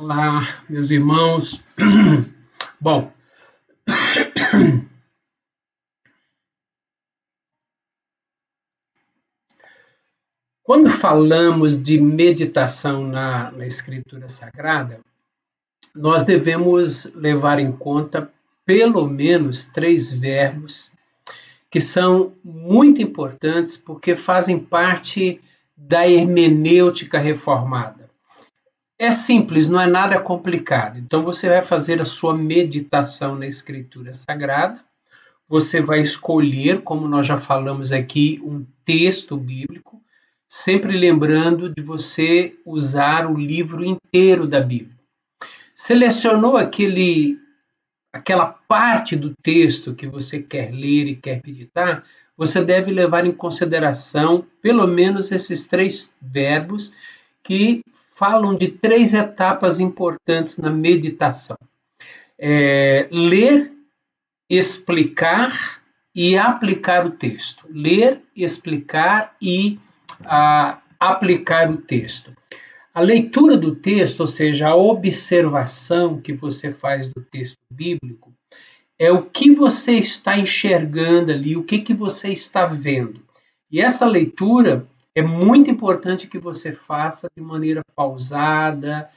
Olá, meus irmãos. Bom, quando falamos de meditação na Escritura Sagrada, nós devemos levar em conta pelo menos três verbos que são muito importantes porque fazem parte da hermenêutica reformada. É simples, não é nada complicado. Então, você vai fazer a sua meditação na Escritura Sagrada. Você vai escolher, como nós já falamos aqui, um texto bíblico, sempre lembrando de você usar o livro inteiro da Bíblia. Selecionou aquela parte do texto que você quer ler e quer meditar, você deve levar em consideração pelo menos esses três verbos que falam de três etapas importantes na meditação. Ler, explicar e aplicar o texto. Ler, explicar e aplicar o texto. A leitura do texto, ou seja, a observação que você faz do texto bíblico, é o que você está enxergando ali, o que você está vendo. E essa leitura é muito importante que você faça de maneira pausada,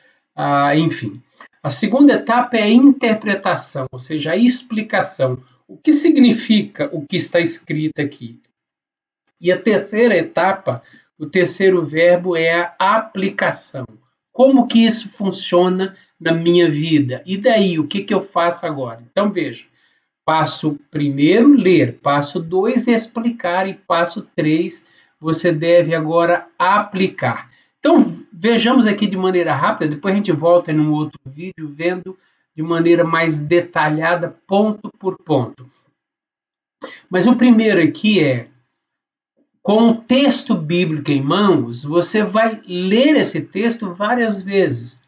enfim. A segunda etapa é a interpretação, ou seja, a explicação. O que significa o que está escrito aqui? E a terceira etapa, o terceiro verbo é a aplicação. Como que isso funciona na minha vida? E daí, o que eu faço agora? Então, veja, passo primeiro, ler. Passo 2, explicar. E passo 3, você deve agora aplicar. Então, vejamos aqui de maneira rápida, depois a gente volta em um outro vídeo, vendo de maneira mais detalhada, ponto por ponto. Mas o primeiro aqui é, com o texto bíblico em mãos, você vai ler esse texto várias vezes.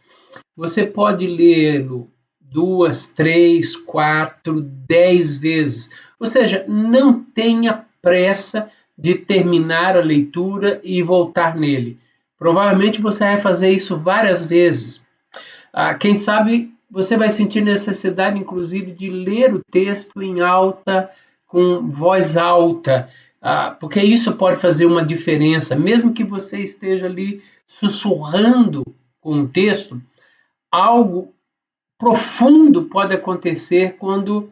Você pode lê-lo 2, 3, 4, 10 vezes. Ou seja, não tenha pressa de terminar a leitura e voltar nele. Provavelmente você vai fazer isso várias vezes. Quem sabe você vai sentir necessidade, inclusive, de ler o texto em alta, com voz alta, porque isso pode fazer uma diferença. Mesmo que você esteja ali sussurrando com o texto, algo profundo pode acontecer quando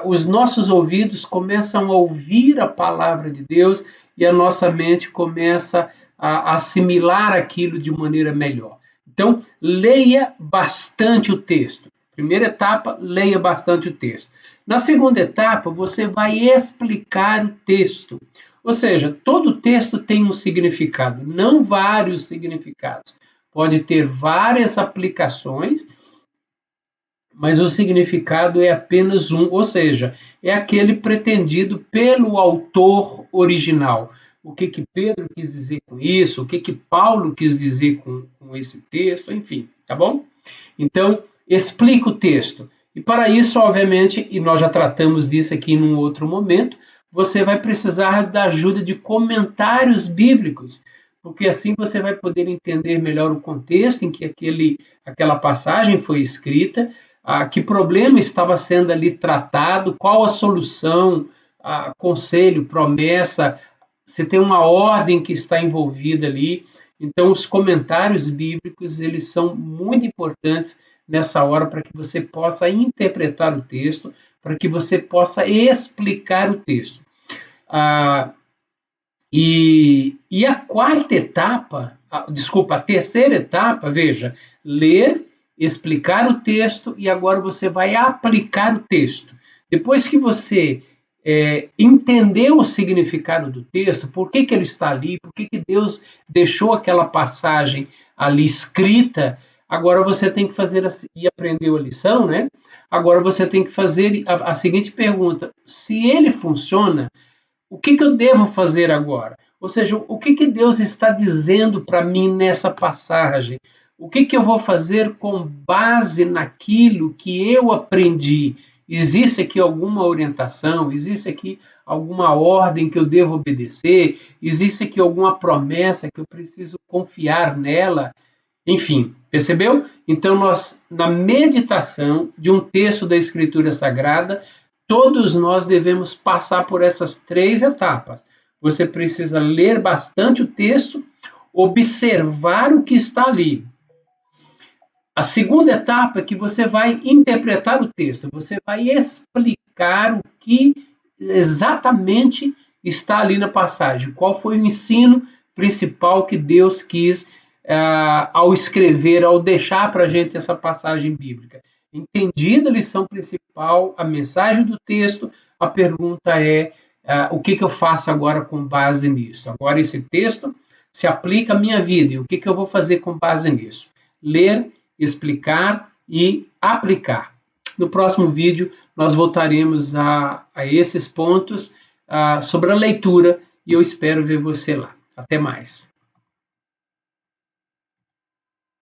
os nossos ouvidos começam a ouvir a palavra de Deus e a nossa mente começa a assimilar aquilo de maneira melhor. Então, leia bastante o texto. Primeira etapa, leia bastante o texto. Na segunda etapa, você vai explicar o texto. Ou seja, todo texto tem um significado, não vários significados. Pode ter várias aplicações, mas o significado é apenas um, ou seja, é aquele pretendido pelo autor original. O que Pedro quis dizer com isso, o que Paulo quis dizer com esse texto, enfim, tá bom? Então, explica o texto. E para isso, obviamente, e nós já tratamos disso aqui num outro momento, você vai precisar da ajuda de comentários bíblicos, porque assim você vai poder entender melhor o contexto em que aquela passagem foi escrita, que problema estava sendo ali tratado, qual a solução, conselho, promessa, você tem uma ordem que está envolvida ali. Então, os comentários bíblicos, eles são muito importantes nessa hora para que você possa interpretar o texto, para que você possa explicar o texto. E a quarta etapa, a terceira etapa, veja, ler, explicar o texto e agora você vai aplicar o texto. Depois que você entendeu o significado do texto, por que ele está ali, por que Deus deixou aquela passagem ali escrita, agora você tem que fazer, e aprendeu a lição, né? Agora você tem que fazer a seguinte pergunta: se ele funciona, o que eu devo fazer agora? Ou seja, o que Deus está dizendo para mim nessa passagem? O que eu vou fazer com base naquilo que eu aprendi? Existe aqui alguma orientação? Existe aqui alguma ordem que eu devo obedecer? Existe aqui alguma promessa que eu preciso confiar nela? Enfim, percebeu? Então, nós, na meditação de um texto da Escritura Sagrada, todos nós devemos passar por essas 3 etapas. Você precisa ler bastante o texto, observar o que está ali. A segunda etapa é que você vai interpretar o texto, você vai explicar o que exatamente está ali na passagem, qual foi o ensino principal que Deus quis ao escrever, ao deixar para a gente essa passagem bíblica. Entendida a lição principal, a mensagem do texto, a pergunta é o que eu faço agora com base nisso? Agora esse texto se aplica à minha vida e o que eu vou fazer com base nisso? Ler, explicar e aplicar. No próximo vídeo, nós voltaremos a esses pontos sobre a leitura e eu espero ver você lá. Até mais.